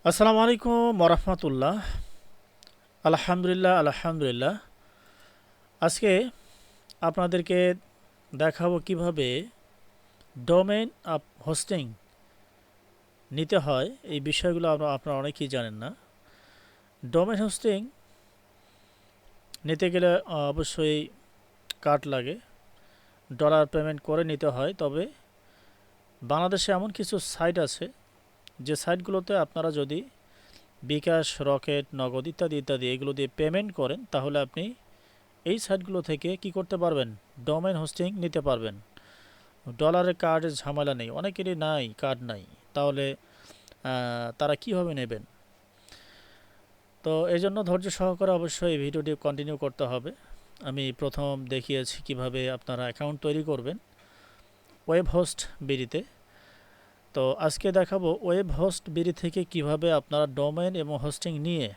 আসসালামু আলাইকুম ওরহমতুল্লাহ। আলহামদুলিল্লাহ। আজকে আপনাদেরকে দেখাবো কিভাবে ডোমেইন হোস্টিং নিতে হয়। এই বিষয়গুলো আপনারা অনেকেই জানেন না। ডোমেইন হোস্টিং নিতে গেলে অবশ্যই কার্ড লাগে, ডলার পেমেন্ট করে নিতে হয়। তবে বাংলাদেশে এমন কিছু সাইট আছে যে সাইটগুলোতে আপনারা যদি বিকাশ, রকেট, নগদ ইত্যাদি ইত্যাদি এগুলো দিয়ে পেমেন্ট করেন, তাহলে আপনি এই সাইটগুলো থেকে কি করতে পারবেন, ডোমেইন হোস্টিং নিতে পারবেন। ডলারের কার্ডের ঝামেলা নেই, অনেকেরই নাই, কার্ড নাই। তাহলে তারা কিভাবে নেবেন? তো এই জন্য ধৈর্য সহকারে অবশ্যই এই ভিডিওটি কন্টিনিউ করতে হবে। আমি প্রথম দেখিয়েছি কিভাবে আপনারা অ্যাকাউন্ট তৈরি করবেন ওয়েব হোস্ট বিডিতে। তো আজকে দেখাবো ওয়েব হোস্ট বিডি থেকে কিভাবে আপনারা ডোমেইন এবং হোস্টিং নিয়ে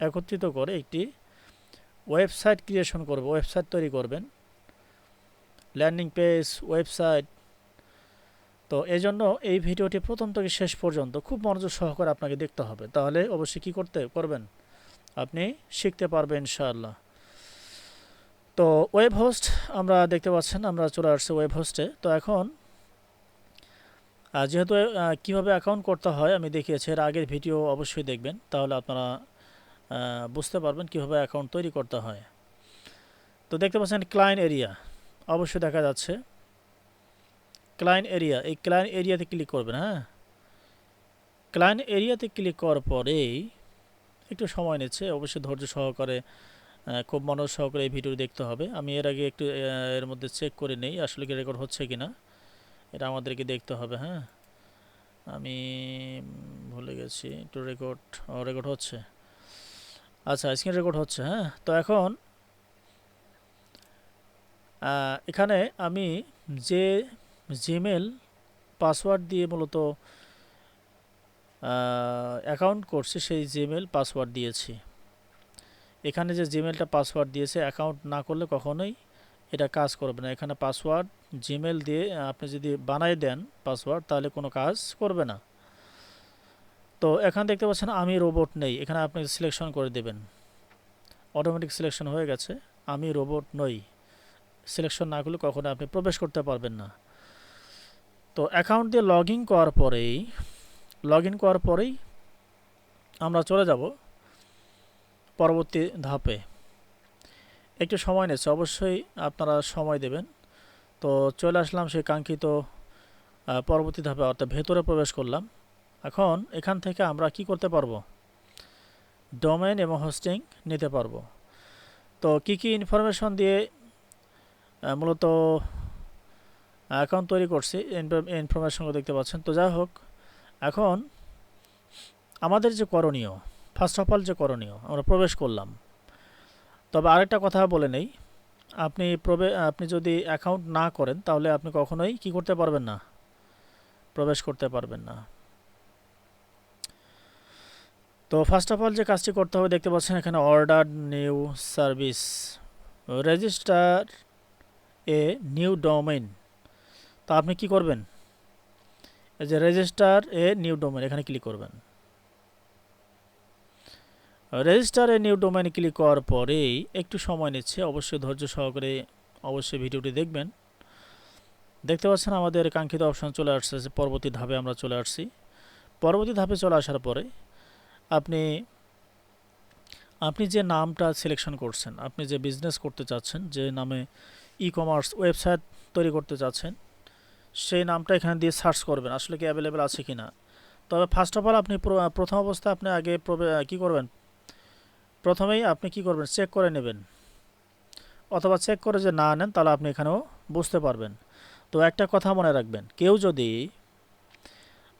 একত্রিত করে একটি ওয়েবসাইট ক্রিয়েশন করবে, ওয়েবসাইট তৈরি করবেন, ল্যান্ডিং পেজ, ওয়েবসাইট। তো এই জন্য এই ভিডিওটি প্রথম থেকে শেষ পর্যন্ত খুব মনোযোগ সহকারে আপনাকে দেখতে হবে, তাহলে অবশ্যই কী করবেন, আপনি শিখতে পারবেন ইনশাআল্লাহ। তো ওয়েব হোস্ট আমরা দেখতে পাচ্ছেন, আমরা চলে আসছি ওয়েব হোস্টে। তো এখন যেহেতু কীভাবে অ্যাকাউন্ট করতে হয় আমি দেখিয়েছি, এর আগের ভিডিও অবশ্যই দেখবেন, তাহলে আপনারা বুঝতে পারবেন কীভাবে অ্যাকাউন্ট তৈরি করতে হয়। তো দেখতে পাচ্ছেন ক্লায়েন্ট এরিয়া, অবশ্যই দেখা যাচ্ছে ক্লায়েন্ট এরিয়া। এই ক্লায়েন্ট এরিয়াতে ক্লিক করবেন। হ্যাঁ, ক্লায়েন্ট এরিয়াতে ক্লিক করার পরেই একটু সময় নিচ্ছে, অবশ্যই ধৈর্য সহকারে খুব মনোযোগ সহকারে এই ভিডিও দেখতে হবে। আমি এর আগে একটু এর মধ্যে চেক করে নেই আসলে কি রেকর্ড হচ্ছে কিনা, এটা আমাদেরকে দেখতে হবে। হ্যাঁ, আমি ভুলে গেছি, একটু রেকর্ড হচ্ছে। আচ্ছা, স্ক্রিন রেকর্ড হচ্ছে। হ্যাঁ, তো এখন এখানে আমি যে জিমেল পাসওয়ার্ড দিয়ে মূলত অ্যাকাউন্ট করছি, সেই জিমেল পাসওয়ার্ড দিয়েছি। এখানে যে জিমেলটা পাসওয়ার্ড দিয়েছে, অ্যাকাউন্ট না করলে কখনোই এটা কাজ করবে না। এখানে পাসওয়ার্ড জিমেল দিয়ে আপনি যদি বানাই দেন পাসওয়ার্ড, তাহলে কোনো কাজ করবে না। তো এখানে দেখতে পাচ্ছেন আমি রোবট নেই, এখানে আপনি সিলেকশন করে দেবেন। অটোমেটিক সিলেকশন হয়ে গেছে, আমি রোবট নই। সিলেকশন না করলে কখনো আপনি প্রবেশ করতে পারবেন না। তো অ্যাকাউন্ট দিয়ে লগ ইন করার পরেই আমরা চলে যাব পরবর্তী ধাপে। একটু সময় নিচ্ছে, অবশ্যই আপনারা সময় দেবেন। তো চলে আসলাম সেই কাঙ্ক্ষিত পরবর্তী ধাপে, অর্থাৎ ভেতরে প্রবেশ করলাম। এখন এখান থেকে আমরা কি করতে পারবো, ডোমেইন এবং হোস্টিং নিতে পারবো। তো কি কি ইনফরমেশন দিয়ে মূলত অ্যাকাউন্ট তৈরি করছি, ইনফরমেশনগুলো দেখতে পাচ্ছেন। তো যাই হোক, এখন আমাদের যে করণীয়, ফার্স্ট অফ অল যে করণীয়, আমরা প্রবেশ করলাম। তবে আরেকটা কথা বলে নেই, আপনি যদি অ্যাকাউন্ট না করেন, তাহলে আপনি কখনোই কি করতে পারবেন না, প্রবেশ করতে পারবেন না। তো ফার্স্ট অফ অল যে কাজটি করতে হবে, দেখতে পাচ্ছেন এখানে order new service, register a new domain. তো আপনি কি করবেন, এই যে রেজিস্টার এ নিউ ডোমেইন, এখানে ক্লিক করবেন। Register a new domain click করার পরেই একটু সময় নিচ্ছে, অবশ্যই ধৈর্য সহকারে অবশ্যই ভিডিওটি দেখবেন। দেখতে পাচ্ছেন আমাদের কাঙ্ক্ষিত অপশন চলে আসছে, পরবর্তী ধাপে আমরা চলে আসছি। পরবর্তী ধাপে চলে আসার পরে আপনি যে নামটা সিলেকশন করছেন, আপনি যে বিজনেস করতে চাচ্ছেন, যে নামে ই কমার্স ওয়েবসাইট তৈরি করতে চাচ্ছেন, সেই নামটা এখানে দিয়ে সার্চ করবেন আসলে কি অ্যাভেলেবেল আছে কি না। তবে ফার্স্ট অফ অল আপনি প্রথম অবস্থায় আপনি আগে কী করবেন, প্রথমেই আপনি কি করবেন, চেক করে নেবেন। অথবা চেক করে যে না নেন, তাহলে আপনি এখানেও বুঝতে পারবেন। তো একটা কথা মনে রাখবেন, কেউ যদি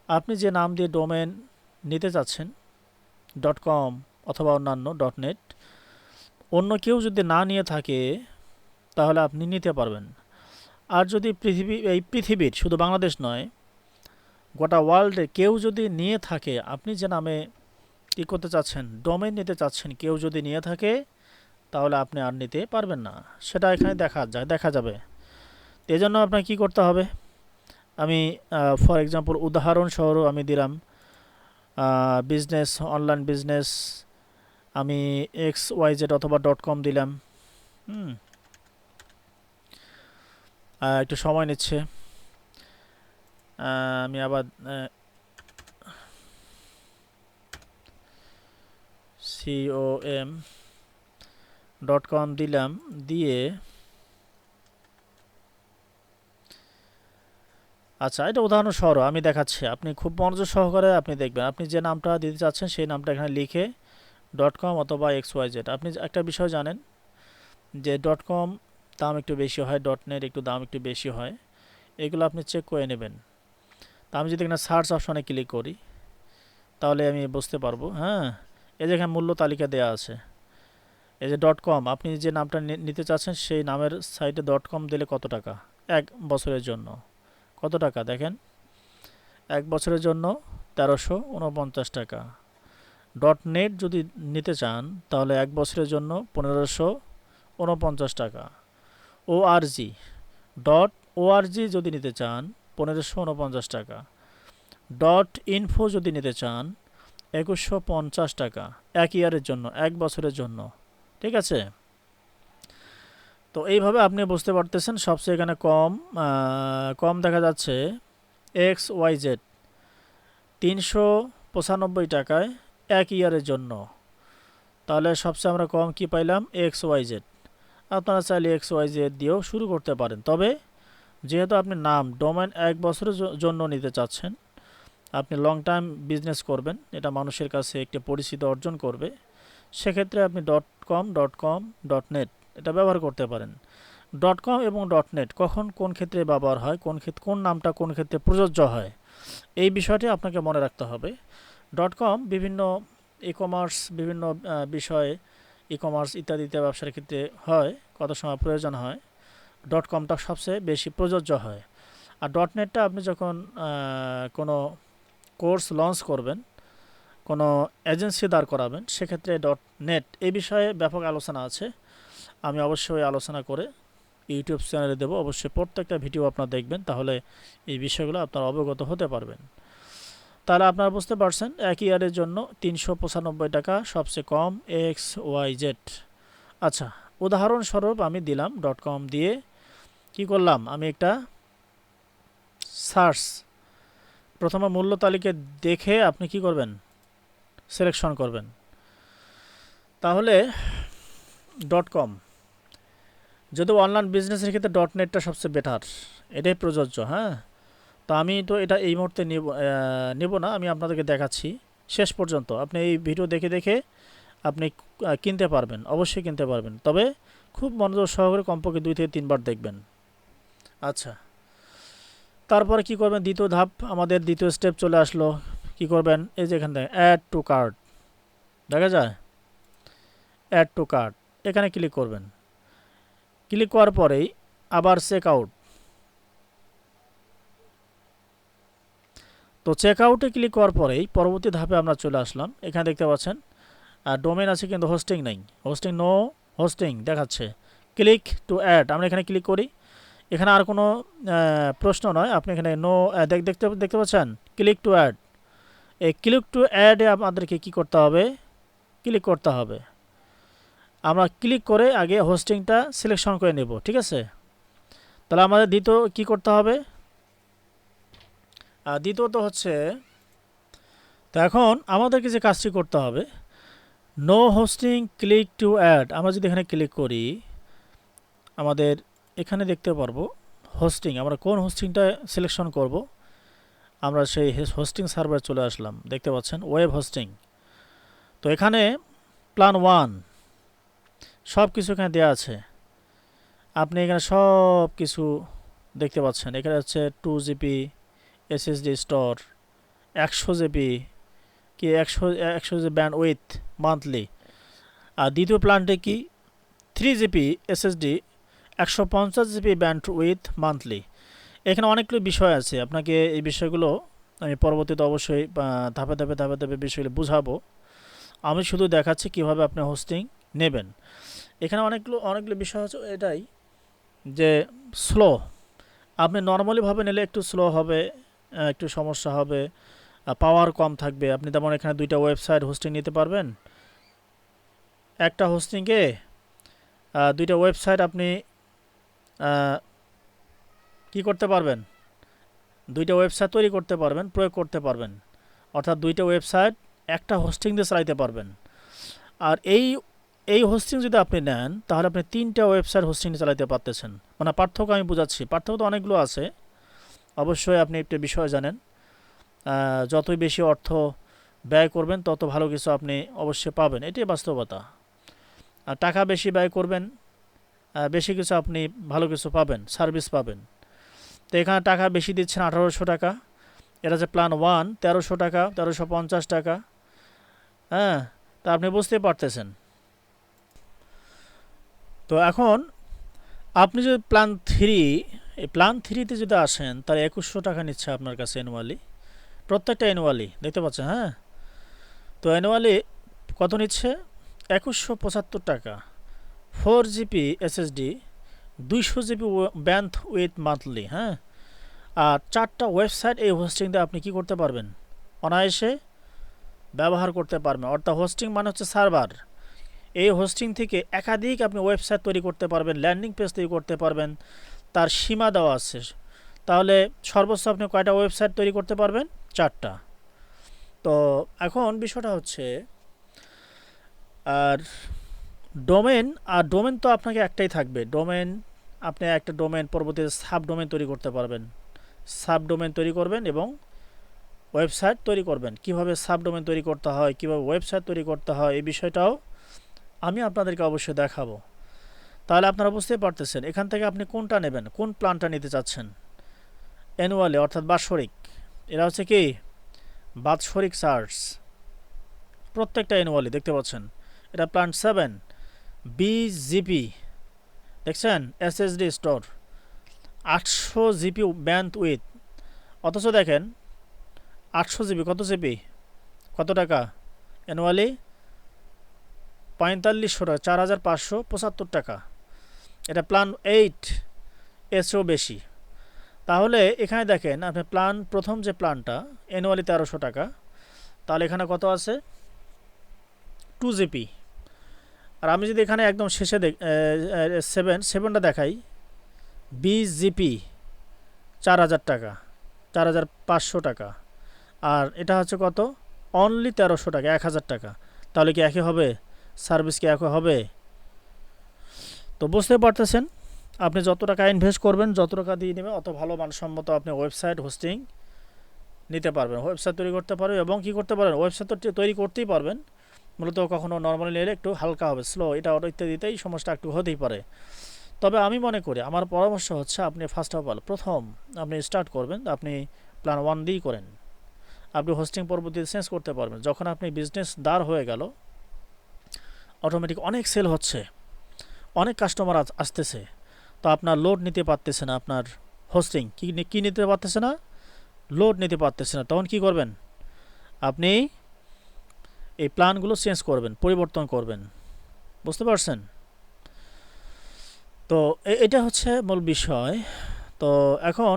আপনি যে নাম দিয়ে ডোমেন নিতে চাচ্ছেন, .com অথবা অন্যান্য .net, অন্য কেউ যদি না নিয়ে থাকে, তাহলে আপনি নিতে পারবেন। আর যদি পৃথিবীর শুধু বাংলাদেশ নয়, গোটা ওয়ার্ল্ডে কেউ যদি নিয়ে থাকে, আপনি যে নামে কী করতে চাচ্ছেন, ডোমেইন নিতে চাচ্ছেন, কেউ যদি নিয়ে থাকে, তাহলে আপনি আর নিতে পারবেন না। সেটা এখানে দেখা যাবে। এই জন্য আপনাকে কী করতে হবে, আমি ফর এক্সাম্পল উদাহরণসহ আমি দিলাম বিজনেস, অনলাইন বিজনেস, আমি XYZ অথবা .com দিলাম। হুম, একটু সময় নিচ্ছে। আমি আবার com দিলাম, দিয়ে আচ্ছা, এটা উদাহরণস্বরূপ আমি দেখাচ্ছি, আপনি খুব মনোযোগ সহকারে আপনি দেখবেন। আপনি যে নামটা দিতে চাচ্ছেন সেই নামটা এখানে লিখে .com অথবা XYZ। আপনি একটা বিষয় জানেন যে .com দাম একটু বেশি হয়, .net একটু দাম একটু বেশি হয়, এগুলো আপনি চেক করে নেবেন। তা আমি যদি এখানে সার্চ অপশনে ক্লিক করি তাহলে আমি বুঝতে পারবো। হ্যাঁ, এই যে এখানে মূল্য তালিকা দেওয়া আছে, এই যে .com, আপনি যে নামটা নিতে চাচ্ছেন সেই নামের সাইটে .com দিলে কত টাকা এক বছরের জন্য, কত টাকা দেখেন, এক বছরের জন্য 1349 টাকা। .net যদি নিতে চান তাহলে এক বছরের জন্য 1549 টাকা। org যদি নিতে চান 1549 টাকা। .info যদি নিতে চান 2150 টাকা এক ইয়ারের জন্য, এক বছরের জন্য। ঠিক আছে, তো এইভাবে আপনি বুঝতে পারতেছেন সবচেয়ে এখানে কম দেখা যাচ্ছে XYZ 395 টাকায় এক ইয়ারের জন্য। তাহলে সবচেয়ে আমরা কম কি পাইলাম, XYZ। আপনারা চাইলে XYZ দিয়েও শুরু করতে পারেন, তবে যেহেতু আপনি নাম ডোমেন এক বছরের জন্য নিতে চাচ্ছেন, আপনি লং টাইম বিজনেস করবেন, এটা মানুষের কাছে একটি পরিচিতি অর্জন করবে, সেক্ষেত্রে আপনি .com, .net এটা ব্যবহার করতে পারেন। .com এবং .net কখন কোন ক্ষেত্রে ব্যবহার হয়, কোন নামটা কোন ক্ষেত্রে প্রযোজ্য হয়, এই বিষয়টি আপনাকে মনে রাখতে হবে। .com বিভিন্ন ই-কমার্স, বিভিন্ন বিষয়ে ই-কমার্স ইত্যাদিতে ব্যবসার ক্ষেত্রে হয়, কত সময় প্রয়োজন হয়, .comটা সবচেয়ে বেশি প্রযোজ্য হয়। আর .netটা আপনি যখন কোনো কোর্স লঞ্চ করবেন, কোনো এজেন্সি দাঁড় করাবেন, সেক্ষেত্রে .net এই বিষয়ে ব্যাপক আলোচনা আছে, আমি অবশ্যই আলোচনা করে ইউটিউব চ্যানেলে দেবো। অবশ্যই প্রত্যেকটা ভিডিও আপনারা দেখবেন, তাহলে এই বিষয়গুলো আপনারা অবগত হতে পারবেন। তাহলে আপনারা বুঝতে পারছেন এক ইয়ারের জন্য 395 টাকা সবচেয়ে কম XYZ। আচ্ছা, উদাহরণস্বরূপ আমি দিলাম .com দিয়ে কি করলাম, আমি একটা সার্চ, প্রথমে মূল্য তালিকা দেখে আপনি কি করবেন, সিলেকশন করবেন। তাহলে .com, যদি অনলাইন বিজনেসের ক্ষেত্রে .netটা সবচেয়ে বেটার, এটাই প্রযোজ্য। হ্যাঁ, তো আমি তো এটা এই মুহূর্তে নেব না, আমি আপনাদেরকে দেখাচ্ছি শেষ পর্যন্ত। আপনি এই ভিডিও দেখে দেখে আপনি কিনতে পারবেন, অবশ্যই কিনতে পারবেন, তবে খুব মনোযোগ সহকারে কমপক্ষে 2 থেকে 3 বার দেখবেন। আচ্ছা, তারপরে কি করবেন, দ্বিতীয় ধাপ, আমাদের দ্বিতীয় স্টেপ চলে আসলো। কি করবেন, এই যে এখান থেকে অ্যাড টু কার্ট দেখা যায়, অ্যাড টু কার্ট এখানে ক্লিক করবেন। ক্লিক করার পরেই আবার চেক আউট, তো চেক আউটে ক্লিক করার পরেই পরবর্তী ধাপে আমরা চলে আসলাম। এখানে দেখতে পাচ্ছেন ডোমেন আছে কিন্তু হোস্টিং নেই, নো হোস্টিং দেখাচ্ছে। ক্লিক টু অ্যাড, আমরা এখানে ক্লিক করি। এখানে আর কোনো প্রশ্ন নয়, আপনি এখানে দেখতে পাচ্ছেন ক্লিক টু অ্যাড। এই ক্লিক টু অ্যাডে আমাদেরকে কি করতে হবে, ক্লিক করতে হবে। আমরা ক্লিক করে আগে হোস্টিংটা সিলেকশন করে নেব, ঠিক আছে। তাহলে আমাদের দ্বিতীয় কি করতে হবে, দ্বিতীয়ত হচ্ছে, তো এখন আমাদেরকে যে কাজটি করতে হবে, no hosting click to add. আমরা যদি এখানে ক্লিক করি, আমাদের এখানে দেখতে পারবো হোস্টিং, আমরা কোন হোস্টিংটা সিলেকশন করব। আমরা সেই হোস্টিং সার্ভার চলে আসলাম, দেখতে পাচ্ছেন ওয়েব হোস্টিং। তো এখানে প্ল্যান 1 সব কিছু এখানে দেওয়া আছে, আপনি এখানে সব কিছু দেখতে পাচ্ছেন। এখানে হচ্ছে 2 GB SSD স্টোর, 100 GB কি 100 GB ব্যান্ড উইথ মান্থলি। আর দ্বিতীয় প্ল্যানটি কি 3 GB SSD 150 GB band with monthly. এখানে অনেকগুলো বিষয় আছে, আপনাকে এই বিষয়গুলো আমি পরবর্তীতে অবশ্যই ধাপে ধাপে বিষয়গুলো বুঝাবো। আমি শুধু দেখাচ্ছি কিভাবে আপনি হোস্টিং নেবেন। এখানে অনেকগুলো বিষয় হচ্ছে এটাই যে স্লো, আপনি নর্মালিভাবে নিলে একটু স্লো হবে, একটু সমস্যা হবে, পাওয়ার কম থাকবে। আপনি যেমন এখানে দুইটা ওয়েবসাইট হোস্টিং নিতে পারবেন। একটা হোস্টিংয়ে দুইটা ওয়েবসাইট আপনি কি করতে পারবেন, দুইটা ওয়েবসাইট তৈরি করতে পারবেন, প্রয়োগ করতে পারবেন। অর্থাৎ দুইটা ওয়েবসাইট একটা হোস্টিং দিয়ে চালাইতে পারবেন। আর এই হোস্টিং যদি আপনি নেন তাহলে আপনি তিনটা ওয়েবসাইট হোস্টিং চালাইতে পারতেছেন। মানে পার্থক্য আমি বুঝাচ্ছি, পার্থক্য তো অনেকগুলো আছে। অবশ্যই আপনি একটা বিষয় জানেন, যতই বেশি অর্থ ব্যয় করবেন তত ভালো কিছু আপনি অবশ্যই পাবেন, এটাই বাস্তবতা। আর টাকা বেশি ব্যয় করবেন, বেশি কিছু আপনি ভালো কিছু পাবেন, সার্ভিস পাবেন। তো এখানে টাকা বেশি দিচ্ছেন 1800 টাকা, এটা যে প্ল্যান 1 1300 টাকা, 1350 টাকা। হ্যাঁ, তা আপনি বুঝতে পারতেছেন। তো এখন আপনি যদি প্ল্যান 3, এই প্ল্যান 3তে যদি আসেন তাহলে 2100 টাকা নিচ্ছে আপনার কাছে অ্যানুয়ালি, প্রত্যেকটা অ্যানুয়ালি দেখতে পাচ্ছেন। হ্যাঁ, তো অ্যানুয়ালি কত নিচ্ছে? 2175 টাকা, 4 GB SSD, 200 GB band with monthly. হ্যাঁ, আর 4টা ওয়েবসাইট এই হোস্টিং দিয়ে আপনি কি করতে পারবেন, অনায়াসে ব্যবহার করতে পারবেন। অর্থাৎ হোস্টিং মানে হচ্ছে সার্ভার। এই হোস্টিং থেকে একাধিক আপনি ওয়েবসাইট তৈরি করতে পারবেন, ল্যান্ডিং পেজ তৈরি করতে পারবেন, তার সীমা দেওয়া আছে। তাহলে সর্বোচ্চ আপনি কয়টা ওয়েবসাইট তৈরি করতে পারবেন? 4টা। তো এখন বিষয়টা হচ্ছে, আর ডোমেন তো আপনাকে একটাই থাকবে। ডোমেন আপনি একটা ডোমেন, পরবর্তীতে সাব ডোমেন তৈরি করতে পারবেন। সাব ডোমেন তৈরি করবেন এবং ওয়েবসাইট তৈরি করবেন। কিভাবে সাব ডোমেন তৈরি করতে হয়, কিভাবে ওয়েবসাইট তৈরি করতে হয়, এই বিষয়টাও আমি আপনাদেরকে অবশ্যই দেখাবো। তাহলে আপনারা বুঝতেই পারতেছেন এখান থেকে আপনি কোনটা নেবেন, কোন প্ল্যানটা নিতে চাচ্ছেন। অ্যানুয়ালি অর্থাৎ বাৎসরিক, এরা হচ্ছে কি বাৎসরিক চার্জ, প্রত্যেকটা অ্যানুয়ালি দেখতে পাচ্ছেন। এটা প্ল্যান 7 BGP, দেখছেন, SSD store, 800 GB band with. অথচ দেখেন 800 GB কত জিবি, কত টাকা অ্যানুয়ালি? 4500 টাকা, 4575 টাকা। এটা প্ল্যান 8, এসও বেশি। তাহলে এখানে দেখেন আপনি প্ল্যান, প্রথম যে প্ল্যানটা অ্যানুয়ালি 1300 টাকা, তাহলে এখানে কত আছে? 2 GB। আর আমি যদি এখানে একদম শেষে 7টা দেখাই, 20 GB 4000 টাকা, 4500 টাকা। আর এটা হচ্ছে কত? অনলি 1300 টাকা, 1000 টাকা। তাহলে কি একই হবে? সার্ভিস কি একই হবে? তো বুঝতে পারতেছেন, আপনি যত টাকা ইনভেস্ট করবেন, যত টাকা দিয়ে নেবেন, অত ভালো মানসম্মত আপনি ওয়েবসাইট হোস্টিং নিতে পারবেন, ওয়েবসাইট তৈরি করতে পারবেন। এবং কি করতে পারবেন, ওয়েবসাইট তো তৈরি করতেই পারবেন, মূলত কখনো নর্মালি নিলে একটু হালকা হবে, স্লো, এটা ওটা ইত্যাদিতেই সমস্যা একটু হতেই পারে। তবে আমি মনে করি, আমার পরামর্শ হচ্ছে, আপনি ফার্স্ট অফ অল প্রথম আপনি স্টার্ট করবেন, আপনি প্ল্যান 1 দিয়েই করেন। আপনি হোস্টিং পরবর্তীতে চেঞ্জ করতে পারবেন। যখন আপনি বিজনেস দাঁড় হয়ে গেল, অটোমেটিক অনেক সেল হচ্ছে, অনেক কাস্টমার আসতেছে, তো আপনার লোড নিতে পারতেছে না, আপনার হোস্টিং কি নিতে পারতেছে না, লোড নিতে পারতেছে না। তখন কি করবেন? আপনি এই প্ল্যানগুলো চেঞ্জ করবেন, পরিবর্তন করবেন। বুঝতে পারছেন? তো এটা হচ্ছে মূল বিষয়। তো এখন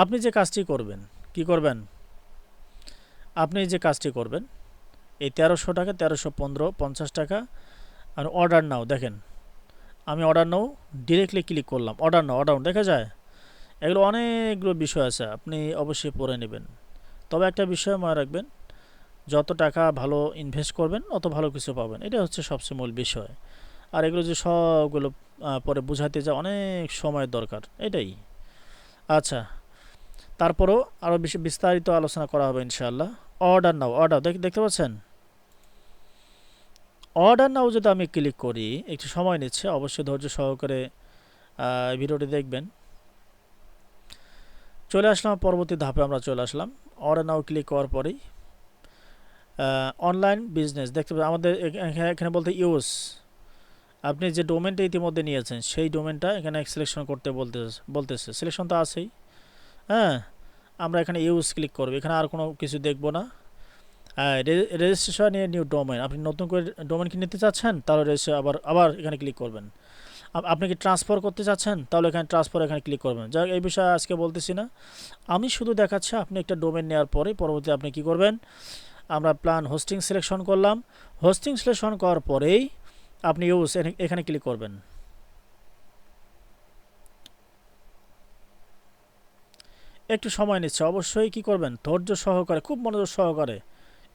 আপনি যে কাজটি করবেন, কি করবেন? আপনি যে কাজটি করবেন, এই 1300 টাকা, 1315, 50 টাকা, আর অর্ডার নাও, দেখেন আমি অর্ডার নাও ডিরেক্টলি ক্লিক করলাম, অর্ডার নাও, অর্ডার দেখা যায়। এগুলো অনেকগুলো বিষয় আছে, আপনি অবশ্যই পড়ে নেবেন। তবে একটা বিষয় মনে রাখবেন, যত টাকা ভালো ইনভেস্ট করবেন অত ভালো কিছু পাবেন, এটা হচ্ছে সবচেয়ে মূল বিষয়। আর এগুলো যে সবগুলো পরে বুঝাতে যা অনেক সময়ের দরকার, এটাই। আচ্ছা, তারপরও আরও বেশি বিস্তারিত আলোচনা করা হবে ইনশাআল্লাহ। অর্ডার নাও, অর্ডার দেখতে পাচ্ছেন, অর্ডার নাও যদি আমি ক্লিক করি, একটু সময় নিচ্ছে, অবশ্যই ধৈর্য সহকারে ভিডিওটি দেখবেন। চলে আসলাম পরবর্তী ধাপে, আমরা চলে আসলাম। অর্ডার নাও ক্লিক করার পরেই অনলাইন বিজনেস দেখতে পাবেন। আমাদের এখানে বলতে ইউজ, আপনি যে ডোমেনটা ইতিমধ্যে নিয়েছেন সেই ডোমেনটা এখানে সিলেকশন করতে বলতেছে। সিলেকশন তো আছেই। হ্যাঁ, আমরা এখানে ইউজ ক্লিক করব, এখানে আর কোনো কিছু দেখব না। রেজিস্ট্রেশন নিউ ডোমেন, আপনি নতুন করে ডোমেন কি নিতে চাচ্ছেন, তাহলে আবার এখানে ক্লিক করবেন। আপনি কি ট্রান্সফার করতে চাচ্ছেন, তাহলে এখানে ট্রান্সফার এখানে ক্লিক করবেন। যাক, এই বিষয়ে আজকে বলতেছি না, আমি শুধু দেখাচ্ছি আপনি একটা ডোমেন নেওয়ার পরে পরবর্তী আপনি কি করবেন। আমরা প্ল্যান হোস্টিং সিলেকশন করলাম, হোস্টিং সিলেকশন করার পরেই আপনি ইউজ এখানে ক্লিক করবেন। একটু সময় নিচ্ছে, অবশ্যই কি করবেন, ধৈর্য সহকারে, খুব মনোযোগ সহকারে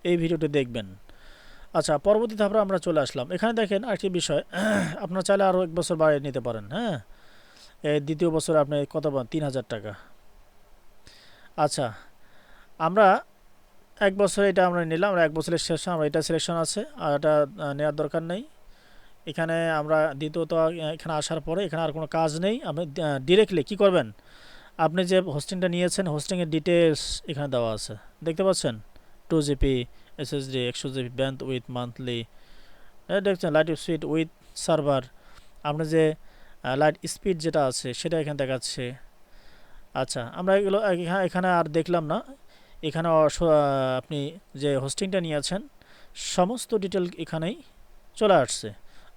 এই ভিডিওটি দেখবেন। আচ্ছা, পরবর্তী ধাপে আমরা চলে আসলাম। এখানে দেখেন আরেকটি বিষয়, আপনার চাইলে আরও 1 বছর বাড়িয়ে নিতে পারেন। হ্যাঁ, এই দ্বিতীয় বছরে আপনি কত পান, 3000 টাকা। আচ্ছা, আমরা 1 বছর এটা আমরা নিলাম, আমরা 1 বছরের শেষে আমরা এটা সিলেকশন আছে, আর এটা নেওয়ার দরকার নেই। এখানে আমরা দ্বিতীয়ত এখানে আসার পরে এখানে আর কোনো কাজ নেই, আপনি ডিরেক্টলি কি করবেন, আপনি যে হোস্টিংটা নিয়েছেন হোস্টিংয়ের ডিটেলস এখানে দেওয়া আছে, দেখতে পাচ্ছেন। 2 GB SSD, 100 GB band with monthly, দেখছেন। লাইট স্পিড উইথ সার্ভার, আপনার যে লাইট স্পিড যেটা আছে সেটা এখানে দেখাচ্ছে। আচ্ছা, আমরা এগুলো এখানে আর দেখলাম না। এখানে আপনি যে হোস্টিংটা নিয়েছেন সমস্ত ডিটেল এখানেই চলে আসছে।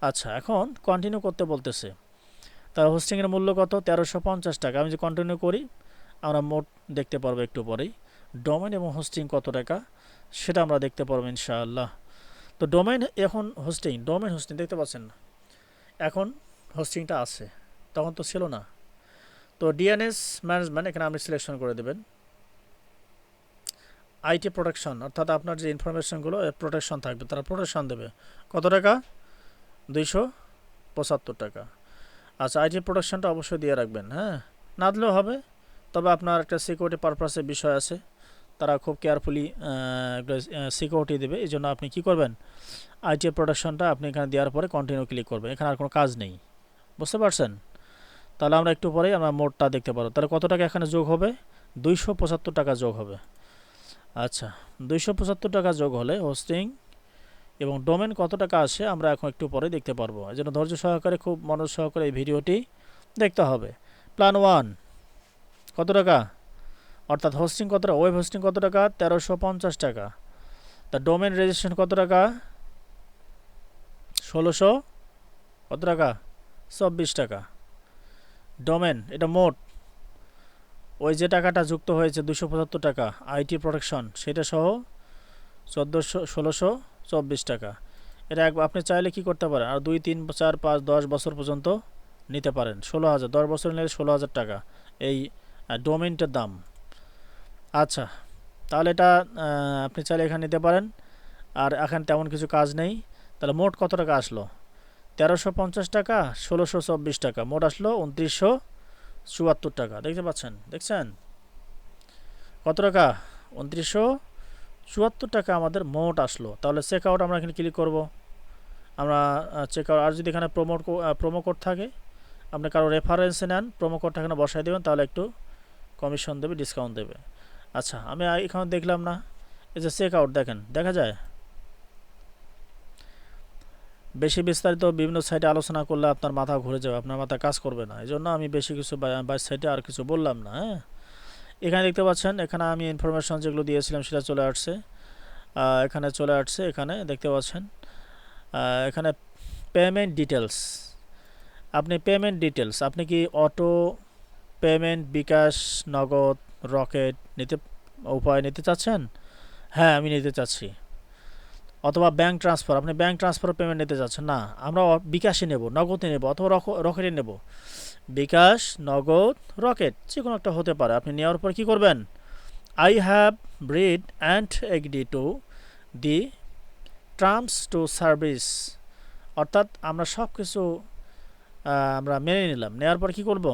আচ্ছা, এখন কন্টিনিউ করতে বলতেছে। তার হোস্টিংয়ের মূল্য কত, 1350 টাকা। আমি যে কন্টিনিউ করি, আমরা মোট দেখতে পারবো একটু পরেই। ডোমেন এবং হোস্টিং কত টাকা সেটা আমরা দেখতে পারবো ইনশাআল্লাহ। তো ডোমেন এখন ডোমেন হোস্টিং দেখতে পাচ্ছেন না, এখন হোস্টিংটা আছে, তখন তো ছিল না। তো ডিএনএস ম্যানেজমেন্ট এখানে আপনি সিলেকশন করে দেবেন। আইটি প্রোটেকশন, অর্থাৎ আপনার যে ইনফরমেশনগুলো প্রোটেকশন থাকবে, তারা প্রোটেকশন দেবে। কত টাকা, 275 টাকা। আচ্ছা, আইটি প্রোটেকশনটা অবশ্যই দিয়ে রাখবেন। হ্যাঁ, না দিলেও হবে, তবে আপনার একটা সিকিউরিটি পারপাসের বিষয় আছে, তারা খুব কেয়ারফুলি সিকিউরিটি দেবে, এই জন্য আপনি কি করবেন, আইটি প্রোটেকশনটা আপনি এখানে দেওয়ার পরে কন্টিনিউ ক্লিক করবেন। এখানে আর কোনো কাজ নেই, বুঝতে পারছেন। তাহলে আমরা একটু পরেই আমরা মোটটা দেখতে পারবো। তাহলে কত টাকা এখানে যোগ হবে, 275 টাকা যোগ হবে। আচ্ছা, 275 টাকা যোগ হলে হোস্টিং এবং ডোমেন কত টাকা আসে আমরা এখন একটু পরে দেখতে পারবো। এই জন্য ধৈর্য সহকারে, খুব মনোযোগ সহকারে এই ভিডিওটি দেখতে হবে। প্ল্যান 1 কত টাকা, অর্থাৎ হোস্টিং কত টাকা, ওয়েব হোস্টিং কত টাকা, 1350 টাকা। তা ডোমেন রেজিস্ট্রেশন কত টাকা, 1600 কত টাকা, 24 টাকা। ডোমেন এটা মোট, ওই যে টাকাটা যুক্ত হয়েছে 275 টাকা আইটি প্রোটেকশন, সেটা সহ 1624 টাকা। এটা আপনি চাইলে কি করতে পারেন, আর 2, 3, 4, 5, 10 বছর পর্যন্ত নিতে পারেন। 16,000, 10 বছর নিলে 16,000 টাকা এই ডোমেনটার দাম। আচ্ছা, তাহলে এটা আপনি চাইলে এখানে নিতে পারেন, আর এখন তেমন কিছু কাজ নেই। তাহলে মোট কত টাকা আসলো, 1350 টাকা, 1624 টাকা, মোট আসলো 2974 টাকা। দেখতে পাচ্ছেন, দেখছেন কত টাকা, 2974 টাকা আমাদের মোট আসলো। তাহলে চেক আউট আমরা এখানে ক্লিক করব। আমরা চেক আউট, আর যদি এখানে প্রোমো কোড থাকে, আপনি কারো রেফারেন্সে নেন, প্রোমো কোডটা এখানে বসাই দেবেন, তাহলে একটু কমিশন দেবে, ডিসকাউন্ট দেবে। আচ্ছা, আমি এখানে দেখলাম না, এই যে চেক আউট দেখেন, দেখা যায়। বেশি বিস্তারিত বিভিন্ন সাইটে আলোচনা করলে আপনার মাথা ঘুরে যাবে, আপনার মাথা কাজ করবে না, এই জন্য আমি বেশি কিছু বাইরের সাইটে আর কিছু বললাম না। হ্যাঁ, এখানে দেখতে পাচ্ছেন, এখানে আমি ইনফরমেশন যেগুলো দিয়েছিলাম সেটা চলে আসছে, এখানে চলে আসছে। এখানে দেখতে পাচ্ছেন, এখানে পেমেন্ট ডিটেলস, আপনি পেমেন্ট ডিটেলস, আপনি কি অটো পেমেন্ট, বিকাশ, নগদ, রকেট উপায় নিতে চাচ্ছেন? হ্যাঁ, আমি নিতে চাচ্ছি। অথবা ব্যাঙ্ক ট্রান্সফার, আপনি ব্যাঙ্ক ট্রান্সফার পেমেন্ট নিতে চাচ্ছেন, না আমরা বিকাশে নেব, নগদে নেব, অথবা রকেটে নেব। বিকাশ, নগদ, রকেট যে কোনো একটা হতে পারে। আপনি নেওয়ার পর কী করবেন, I have read and agree to the terms to service, অর্থাৎ আমরা সব কিছু আমরা মেনে নিলাম। নেওয়ার পর কী করব,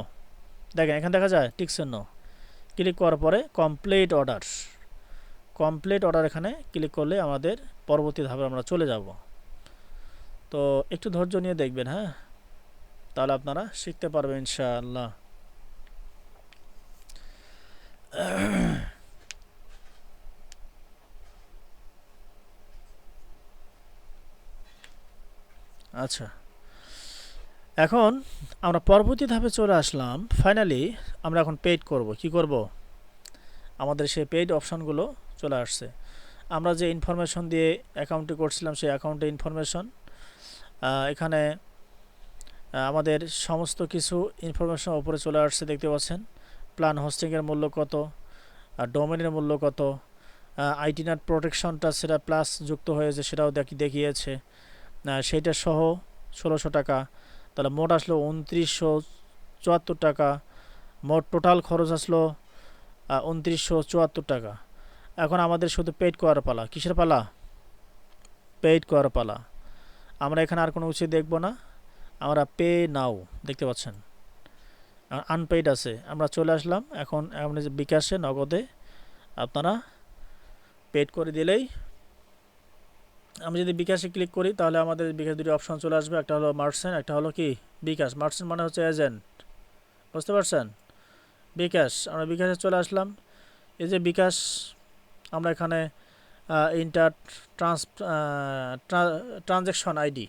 দেখেন এখানে দেখা যায় টিক চিহ্ন, ক্লিক করার পরে কমপ্লিট অর্ডার, কমপ্লিট অর্ডার এখানে ক্লিক করলে আমাদের পরবর্তী ধাপে আমরা চলে যাব। তো একটু ধৈর্য নিয়ে দেখবেন। হ্যাঁ, তাহলে আপনারা শিখতে পারবেন ইনশাআল্লাহ। আচ্ছা, এখন আমরা পরবর্তী ধাপে চলে আসলাম। ফাইনালি আমরা এখন পেইড করব। কি করব, আমাদের সেই পেইড অপশনগুলো চলে আসছে। আমরা যে ইনফরমেশন দিয়ে অ্যাকাউন্টে করছিলাম সেই অ্যাকাউন্টে ইনফরমেশন, এখানে আমাদের সমস্ত কিছু ইনফরমেশন উপরে চলে আসছে, দেখতে পাচ্ছেন। প্ল্যান হোস্টিংয়ের মূল্য কত, ডোমেনের মূল্য কত, আইটিনাট প্রোটেকশনটা সেটা প্লাস যুক্ত হয়েছে সেটাও দেখিয়েছে, সেইটা সহ 1600 টাকা। তাহলে মোট আসলো 2974 টাকা। মোট টোটাল খরচ আসলো 2974 টাকা। এখন আমাদের শুধু পেইড করার পালা। কিসের পালা? পেইড করার পালা। আমরা এখানে আর কোনো কিছু দেখব না, আমরা পে নাও দেখতে পাচ্ছেন, আনপেইড আছে। আমরা চলে আসলাম এখন আমাদের যে বিকাশে নগদে আপনারা পেইড করে দিলেই, আমি যদি বিকাশে ক্লিক করি তাহলে আমাদের বিকাশ দুটি অপশন চলে আসবে, একটা হলো মার্চেন্ট, একটা হলো কি বিকাশ। মার্চেন্ট মানে হচ্ছে এজেন্ট, বুঝতে পারছেন। বিকাশ, আমরা বিকাশে চলে আসলাম। এই যে বিকাশ, আমরা এখানে ইন্টার ট্রানজ্যাকশন আইডি,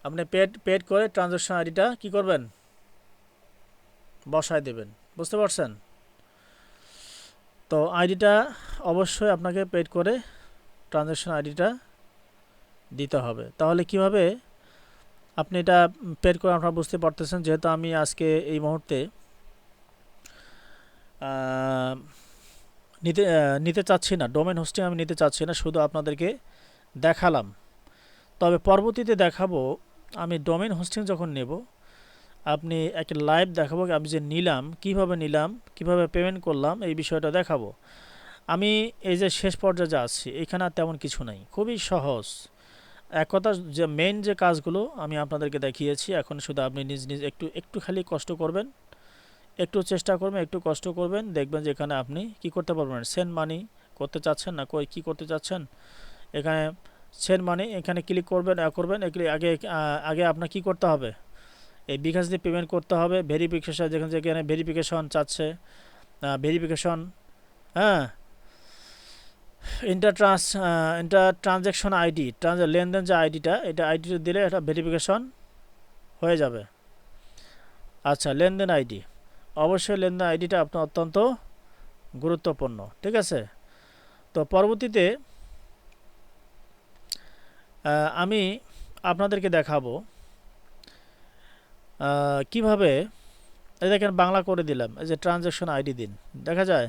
আপনি পেড করে ট্রানজ্যাকশন আইডিটা কি করবেন? বসায় দেবেন, বুঝতে পারছেন। তো আইডিটা অবশ্যই আপনাকে পেড করে ট্রানজ্যাকশন আইডিটা দিতে হবে। তাহলে কিভাবে আপনি এটা পেড করে আপনারা বুঝতে পারতেছেন, যেহেতু আমি আজকে এই মুহূর্তে নিতে চাচ্ছি না, ডোমেন হোস্টিং আমি নিতে চাচ্ছি না, শুধু আপনাদেরকে দেখালাম। তবে পরবর্তীতে দেখাবো আমি ডোমেন হোস্টিং যখন নেব, আপনি একটা লাইভ দেখাবো আমি যে নিলাম, কিভাবে পেমেন্ট করলাম, এই বিষয়টা দেখাবো। আমি এই যে শেষ পর্যায়ে যা আছি এখানে আর তেমন কিছু নাই, খুবই সহজ। এক কথা যে মেইন যে কাজগুলো আমি আপনাদেরকে দেখিয়েছি, এখন শুধু আপনি নিজ একটু খালি কষ্ট করবেন, একটু চেষ্টা করবেন, একটু কষ্ট করবেন, দেখবেন যে এখানে আপনি কি করতে পারবেন। সেন্ড মানি করতে চাচ্ছেন না কি করতে চাচ্ছেন, এখানে সেন্ড মানি এখানে ক্লিক করবেন। আগে আপনার কি করতে হবে, এই বিকাশ দিয়ে পেমেন্ট করতে হবে। ভেরিফিকেশন, যেখানে ভেরিফিকেশন চাচ্ছে, ভেরিফিকেশন, হ্যাঁ, ইন্টার ট্রানজ্যাকশন আইডি, লেনদেন যে আইডিটা, এটা আইডিটা দিলে এটা ভেরিফিকেশন হয়ে যাবে। আচ্ছা, লেনদেন আইডি, অবশ্যই লেনদেন আইডিটা আপনার অত্যন্ত গুরুত্বপূর্ণ, ঠিক আছে। তো পরবর্তীতে আমি আপনাদেরকে দেখাবো কিভাবে, এই দেখেন বাংলা করে দিলাম, এই যে ট্রানজ্যাকশন আইডি দিন, দেখা যায়।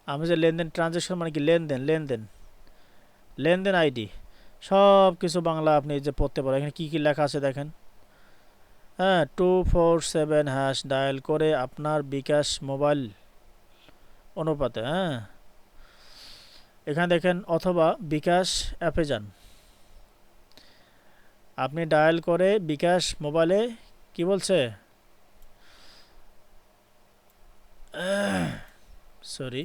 আমি যে লেনদেন, ট্রানজ্যাকশন মানে কি লেনদেন আইডি, সব কিছু বাংলা আপনি যে পড়তে পারেন। এখানে কী লেখা আছে দেখেন, হ্যাঁ, 247# ডায়াল করে আপনার বিকাশ মোবাইল অনুপাতে, হ্যাঁ, এখানে দেখেন, অথবা বিকাশ অ্যাপে যান, আপনি ডায়াল করে বিকাশ মোবাইলে কি বলছে, সরি,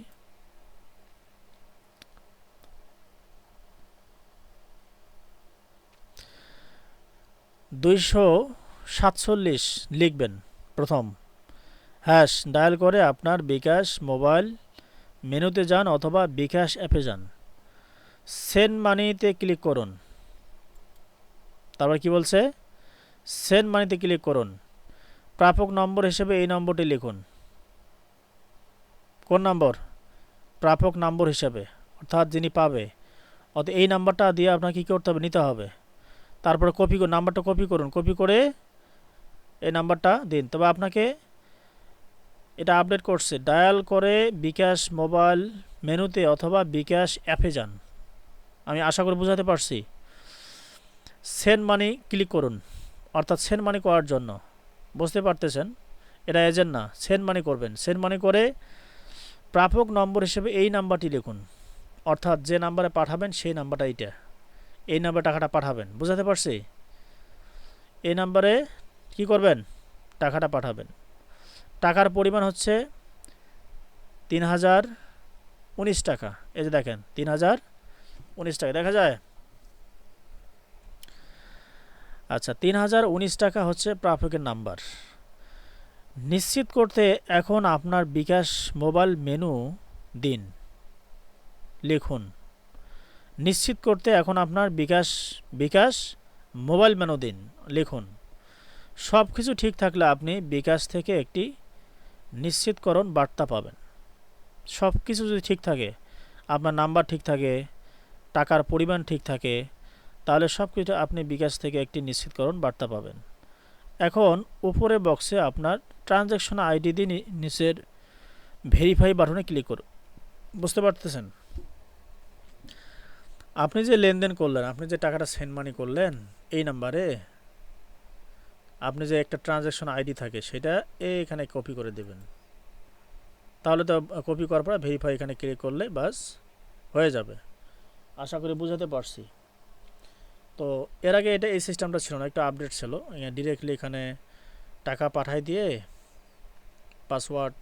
$247 লিখবেন প্রথম, ডায়াল করে আপনার বিকাশ মোবাইল মেনুতে যান অথবা বিকাশ অ্যাপে যান, সেন্ড মানিতে ক্লিক করুন। তারপর কি বলছে, সেন্ড মানিতে ক্লিক করুন। প্রাপক নম্বর হিসেবে এই নম্বরটি লিখুন। কোন নম্বর? প্রাপক নম্বর হিসেবে, অর্থাৎ যিনি পাবে, অর্থাৎ এই নাম্বারটা দিয়ে আপনাকে কী করতে হবে, নিতে হবে। তারপরে নাম্বারটা কপি করুন, কপি করে এই নাম্বারটা দিন। তবে আপনাকে এটা আপডেট করছে, ডায়াল করে বিকাশ মোবাইল মেনুতে অথবা বিকাশ অ্যাপে যান। আমি আশা করি বোঝাতে পারছি। সেন্ড মানি ক্লিক করুন, অর্থাৎ সেন্ড মানি করার জন্য, বুঝতে পারতেছেন, এটা এজেন্ট না, সেন্ড মানি করবেন। সেন্ড মানি করে প্রাপক নম্বর হিসেবে এই নাম্বারটি লিখুন, অর্থাৎ যে নাম্বারে পাঠাবেন সেই নাম্বারটা এইটা, এই নাম্বারে টাকাটা পাঠাবেন, বুঝাতে পারছি। এই নাম্বারে কি করবেন, টাকাটা পাঠাবেন। টাকার পরিমাণ হচ্ছে 3019 টাকা। এই যে দেখেন 3019 টাকা দেখা যায়। আচ্ছা, 3019 টাকা হচ্ছে প্রাপকের নাম্বার। নিশ্চিত করতে এখন আপনার বিকাশ মোবাইল মেনু দিন, লিখুন। নিশ্চিত করতে এখন আপনার বিকাশ মোবাইল মেনু দিন, লিখুন। সব কিছু ঠিক থাকলে আপনি বিকাশ থেকে একটি নিশ্চিতকরণ বার্তা পাবেন। সব কিছু যদি ঠিক থাকে, আপনার নাম্বার ঠিক থাকে, টাকার পরিমাণ ঠিক থাকে, তাহলে সব কিছু আপনি বিকাশ থেকে একটি নিশ্চিতকরণ বার্তা পাবেন। এখন উপরে বক্সে আপনার ট্রানজ্যাকশন আইডি দিয়ে নিচের ভেরিফাই বাটনে ক্লিক করুন। বুঝতে পারতেছেন? আপনি যে লেনদেন করলেন, আপনি যে টাকাটা সেন্ড মানি করলেন এই নাম্বারে, আপনি যে একটা ট্রানজ্যাকশন আইডি থাকে সেটা এখানে কপি করে দেবেন। তাহলে তো কপি করার পর ভেরিফাই এখানে ক্লিক করলে বাস হয়ে যাবে। আশা করি বুঝাতে পারছি। তো এর আগে এটা এই সিস্টেমটা ছিল না, একটা আপডেট ছিল। ডিরেক্টলি এখানে টাকা পাঠাই দিয়ে পাসওয়ার্ড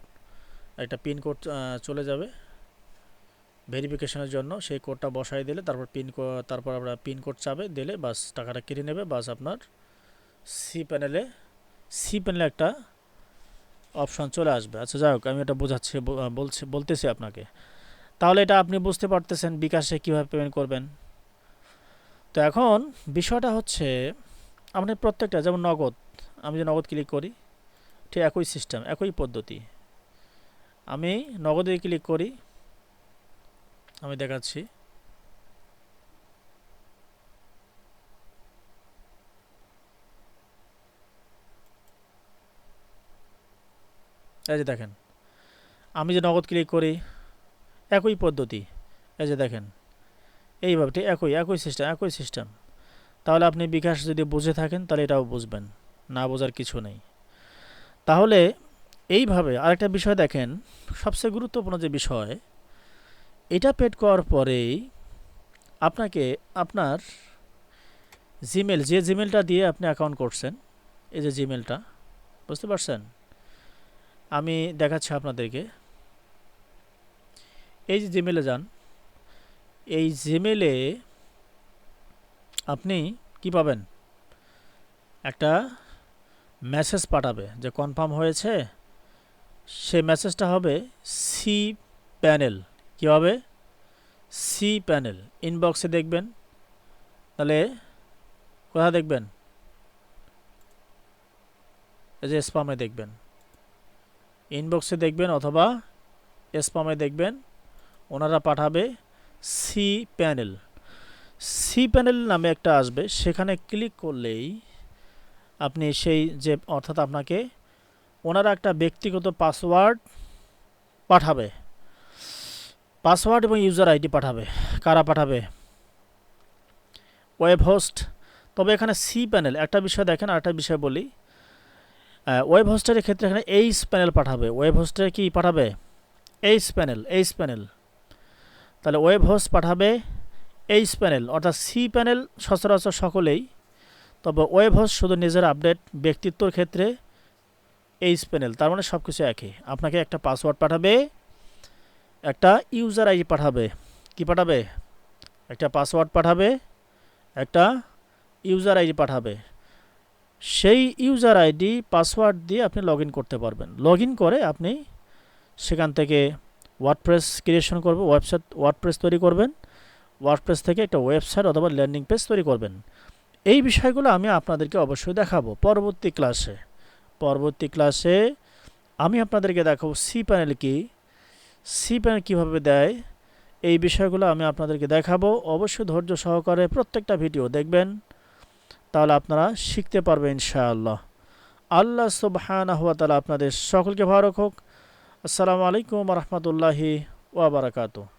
একটা পিন কোড চলে যাবে ভেরিফিকেশনের জন্য। সেই কোডটা বসাই দিলে তারপর আমরা পিন কোড চাবে দিলে বাস টাকাটা কেটে নেবে। বাস আপনার সি প্যানেলে একটা অপশন চলে আসবে। আচ্ছা যাই হোক, আমি এটা বোঝাচ্ছি, বলতেছি আপনাকে। তাহলে এটা আপনি বুঝতে পারতেছেন বিকাশে কীভাবে পেমেন্ট করবেন। তো এখন বিষয়টা হচ্ছে আপনি প্রত্যেকটা, যেমন নগদ, আমি যে নগদ ক্লিক করি ঠিক একই সিস্টেম, একই পদ্ধতি। আমি নগদে ক্লিক করি, আমি দেখাচ্ছি। এই যে দেখেন, আমি যে নগদ ক্লিক করি একই পদ্ধতি। এই যে দেখেন এইভাবে ঠিক একই সিস্টেম। তাহলে আপনি বিকাশ যদি বুঝে থাকেন তাহলে এটাও বুঝবেন, না বোঝার কিছু নেই। তাহলে এইভাবে আরেকটা বিষয় দেখেন, সবচেয়ে গুরুত্বপূর্ণ যে বিষয়, এটা পেড করার পরেই আপনাকে আপনার জিমেল, যে জিমেলটা দিয়ে আপনি অ্যাকাউন্ট করছেন, এই যে জিমেলটা, বুঝতে পারছেন? আমি দেখাচ্ছি আপনাদেরকে। এই যে জিমেলে যান, এই জিমেলে আপনি কি পাবেন? একটা মেসেজ পাঠাবে যে কনফার্ম হয়েছে। সেই মেসেজটা হবে সি প্যানেল। কী হবে? C panel. ইনবক্সে দেখবেন, তাহলে কোথায় দেখবেন? এই যে স্পামে দেখবেন, ইনবক্সে দেখবেন অথবা স্পামে দেখবেন, ওনারা পাঠাবে সি প্যানেল। সি প্যানেল নামে একটা আসবে, সেখানে ক্লিক করলেই আপনি সেই যে, অর্থাৎ আপনাকে ওনারা একটা ব্যক্তিগত পাসওয়ার্ড পাঠাবে, পাসওয়ার্ড এবং ইউজার আইডি পাঠাবে। কারা পাঠাবে? Web host. তবে এখানে সি প্যানেল, একটা বিষয় দেখেন, আরেকটা বিষয় বলি। ওয়েব হোস্টের ক্ষেত্রে এখানে এইচ প্যানেল পাঠাবে। ওয়েব হোস্টের কি পাঠাবে? H panel. তাহলে ওয়েব হোস্ট পাঠাবে এইচ প্যানেল, অর্থাৎ সি প্যানেল সচরাচর সকলেই, তবে ওয়েব হোস্ট শুধু নিজের আপডেট ব্যক্তিত্বর ক্ষেত্রে এইচ প্যানেল। তার মানে সব কিছু একই। আপনাকে একটা পাসওয়ার্ড পাঠাবে, একটা ইউজার আইডি পাঠাবে। কি পাঠাবে? একটা পাসওয়ার্ড পাঠাবে, একটা ইউজার আইডি পাঠাবে। সেই ইউজার আইডি পাসওয়ার্ড দিয়ে আপনি লগ ইন করতে পারবেন। লগ ইন করে আপনি সেখান থেকে ওয়ার্ডপ্রেস ক্রিয়েশন করবে, ওয়ার্ডপ্রেস তৈরি করবেন। ওয়ার্ডপ্রেস থেকে একটা ওয়েবসাইট অথবা ল্যান্ডিং পেজ তৈরি করবেন। এই বিষয়গুলো আমি আপনাদেরকে অবশ্যই দেখাবো পরবর্তী ক্লাসে। আমি আপনাদেরকে দেখাবো সি প্যানেল কি, সি প্যানেল কীভাবে দেয়, এই বিষয়গুলো আমি আপনাদেরকে দেখাবো। অবশ্যই ধৈর্য সহকারে প্রত্যেকটা ভিডিও দেখবেন, তাহলে আপনারা শিখতে পারবেন ইনশাআল্লাহ। আল্লাহ সুবহানাহু ওয়া তাআলা আপনাদের সকলকে ভালো রাখুক। আসসালামু আলাইকুম ওয়া রাহমাতুল্লাহি ওয়া বারাকাতুহু।